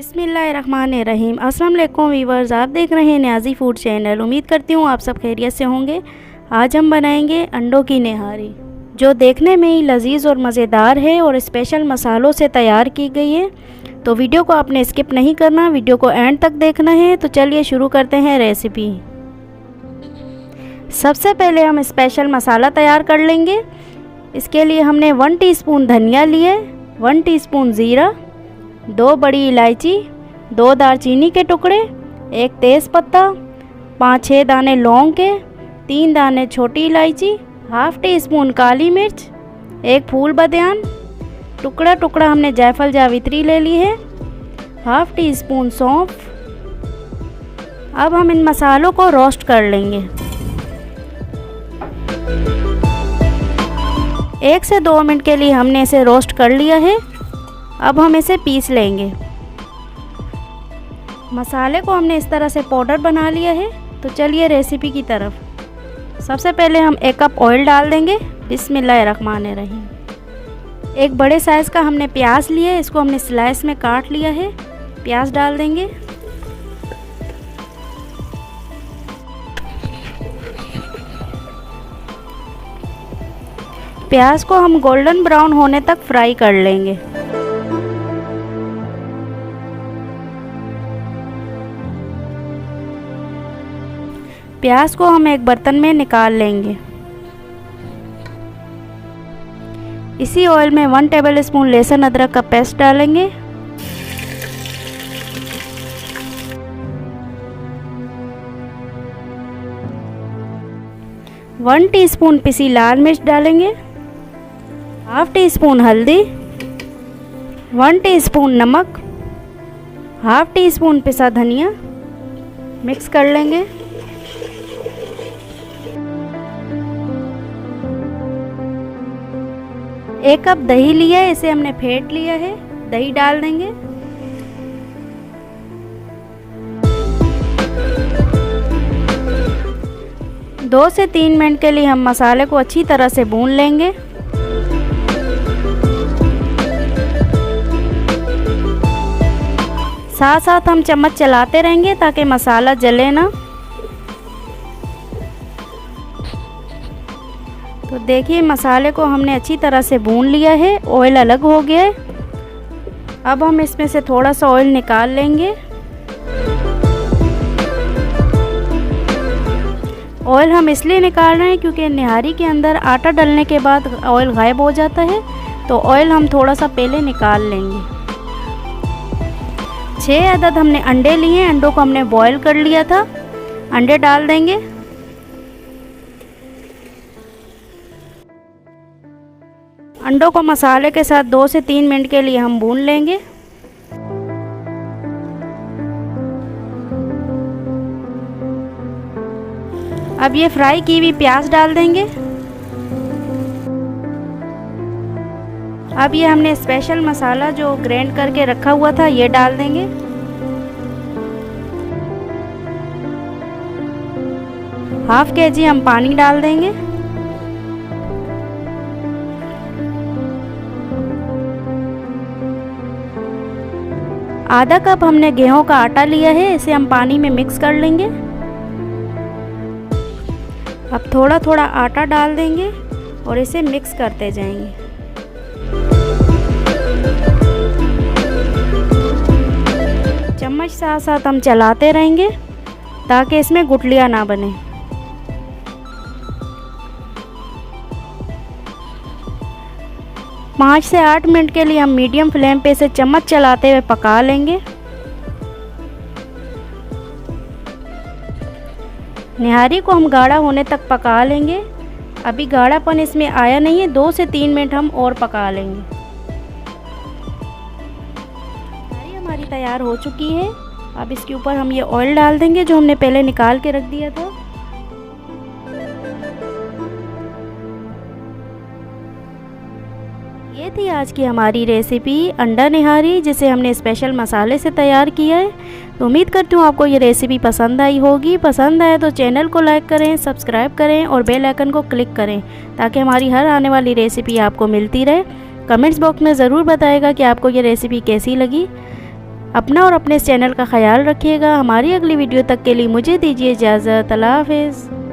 बिस्मिल्लाहिर्रहमानिर्रहीम। अस्सलाम वालेकुम वीवर्स, आप देख रहे हैं न्याज़ी फूड चैनल। उम्मीद करती हूँ आप सब खैरियत से होंगे। आज हम बनाएंगे अंडों की निहारी, जो देखने में ही लजीज और मज़ेदार है और स्पेशल मसालों से तैयार की गई है। तो वीडियो को आपने स्किप नहीं करना, वीडियो को एंड तक देखना है। तो चलिए शुरू करते हैं रेसिपी। सबसे पहले हम स्पेशल मसाला तैयार कर लेंगे। इसके लिए हमने 1 टीस्पून धनिया लिए, 1 टीस्पून ज़ीरा, 2 बड़ी इलायची, 2 दालचीनी के टुकड़े, 1 तेज़पत्ता, 5-6 दाने लौंग के, 3 दाने छोटी इलायची, हाफ़ टी स्पून काली मिर्च, 1 फूल बदेन, टुकड़ा टुकड़ा हमने जायफल जावित्री ले ली है, हाफ़ टी स्पून सौंफ। अब हम इन मसालों को रोस्ट कर लेंगे। 1 से 2 मिनट के लिए हमने इसे रोस्ट कर लिया है। अब हम इसे पीस लेंगे। मसाले को हमने इस तरह से पाउडर बना लिया है। तो चलिए रेसिपी की तरफ। सबसे पहले हम 1 कप ऑयल डाल देंगे। बिस्मिल्लाहिर्रहमानिर्रहीम। 1 बड़े साइज़ का हमने प्याज लिया है, इसको हमने स्लाइस में काट लिया है। प्याज डाल देंगे। प्याज को हम गोल्डन ब्राउन होने तक फ्राई कर लेंगे। प्याज को हम एक बर्तन में निकाल लेंगे। इसी ऑयल में 1 टेबलस्पून लहसुन अदरक का पेस्ट डालेंगे। वन टीस्पून पिसी लाल मिर्च डालेंगे, हाफ़ टी स्पून हल्दी, 1 टीस्पून नमक, हाफ़ टी स्पून पिसा धनिया। मिक्स कर लेंगे। एक कप दही लिया है, इसे हमने फेंट लिया है। दही डाल देंगे। दो से 3 मिनट के लिए हम मसाले को अच्छी तरह से भून लेंगे। साथ साथ हम चम्मच चलाते रहेंगे ताकि मसाला जले ना। तो देखिए मसाले को हमने अच्छी तरह से भून लिया है, ऑयल अलग हो गया है। अब हम इसमें से थोड़ा सा ऑयल निकाल लेंगे। ऑयल हम इसलिए निकाल रहे हैं क्योंकि निहारी के अंदर आटा डलने के बाद ऑयल गायब हो जाता है, तो ऑयल हम थोड़ा सा पहले निकाल लेंगे। 6 अदद हमने अंडे लिए हैं, अंडों को हमने बॉईल कर लिया था। अंडे डाल देंगे। अंडों को मसाले के साथ 2 से 3 मिनट के लिए हम भून लेंगे। अब ये फ्राई की हुई प्याज डाल देंगे। अब ये हमने स्पेशल मसाला जो ग्राइंड करके रखा हुआ था ये डाल देंगे। हाफ़ केजी हम पानी डाल देंगे। आधा कप हमने गेहूं का आटा लिया है, इसे हम पानी में मिक्स कर लेंगे। अब थोड़ा थोड़ा आटा डाल देंगे और इसे मिक्स करते जाएंगे। चम्मच साथ साथ हम चलाते रहेंगे ताकि इसमें गुठलियाँ ना बने। पाँच से 8 मिनट के लिए हम मीडियम फ्लेम पे इसे चम्मच चलाते हुए पका लेंगे। निहारी को हम गाढ़ा होने तक पका लेंगे। अभी गाढ़ापन इसमें आया नहीं है, 2 से 3 मिनट हम और पका लेंगे। निहारी हमारी तैयार हो चुकी है। अब इसके ऊपर हम ये ऑयल डाल देंगे जो हमने पहले निकाल के रख दिया था। ये थी आज की हमारी रेसिपी अंडा निहारी, जिसे हमने स्पेशल मसाले से तैयार किया है। तो उम्मीद करती हूँ आपको ये रेसिपी पसंद आई होगी। पसंद आए तो चैनल को लाइक करें, सब्सक्राइब करें और बेल आइकन को क्लिक करें ताकि हमारी हर आने वाली रेसिपी आपको मिलती रहे। कमेंट्स बॉक्स में ज़रूर बताइएगा कि आपको ये रेसिपी कैसी लगी। अपना और अपने इस चैनल का ख्याल रखिएगा। हमारी अगली वीडियो तक के लिए मुझे दीजिए इजाज़त। अल्लाह हाफ़िज़।